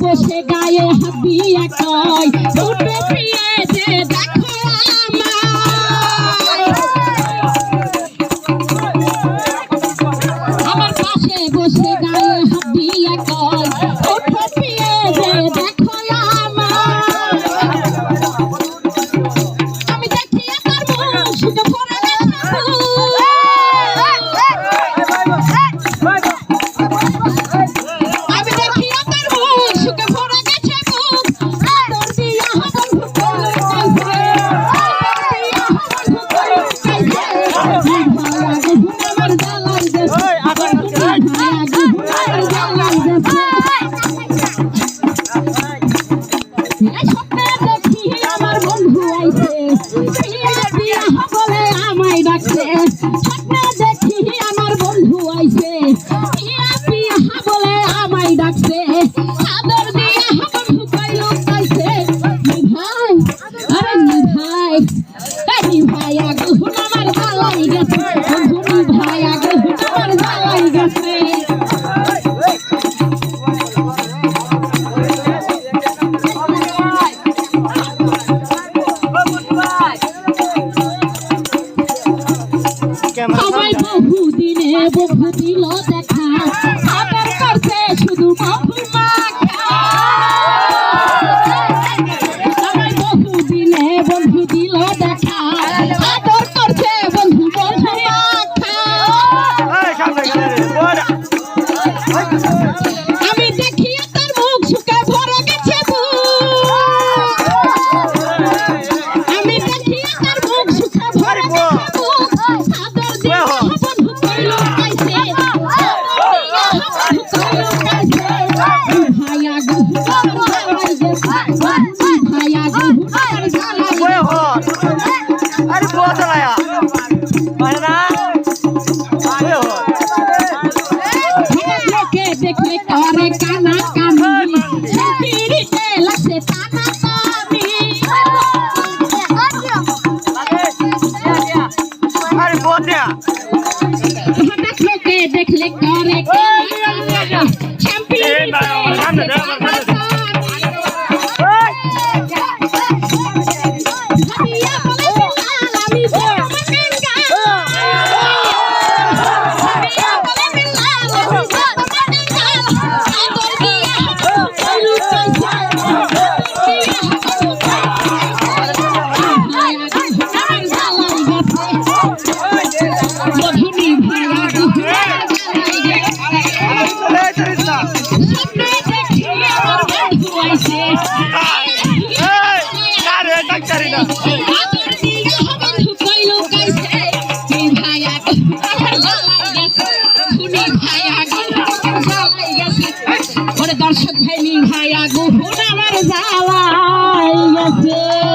বসে গায়ে হাবিয়া কয় উঠে পিয়ে যে দেখো আমার পাশে বসে গায়ে হাবিয়া কয় উঠে পিয়ে যে দেখো আমি দেখি তার মুখ শুকে পড়ে আমার বন্ধু আইছে বলে আমায় ডাকছে দেখি আমার বন্ধু আইছে বলে আমায় ডাকছে আদর দিয়া বন্ধু কইলো কাইছে ভাই আরে ভাই ভাই আগে আমার জ্বালাই গেছে ভাই আগে আমার জ্বালাই গেছে সবাই বহুদিনে বহু দিল দেখা আদর করছে শুধু বাবু মাখা সবাই বহুদিনে বহু দিল দেখা আদর করছে বন্ধু বন্ধু মাখা আমি দেখি তার মুখ শুকে ভরে গেছে আমি দেখি তার মুখ শুকে ভরে দেখলে করে কানা কামি পিড়িতে লাগছে টানা টানি দেখলে করে কানা দর্শক ভাই ভাইয়া গুহুন আমার জ্বালাই গেছে।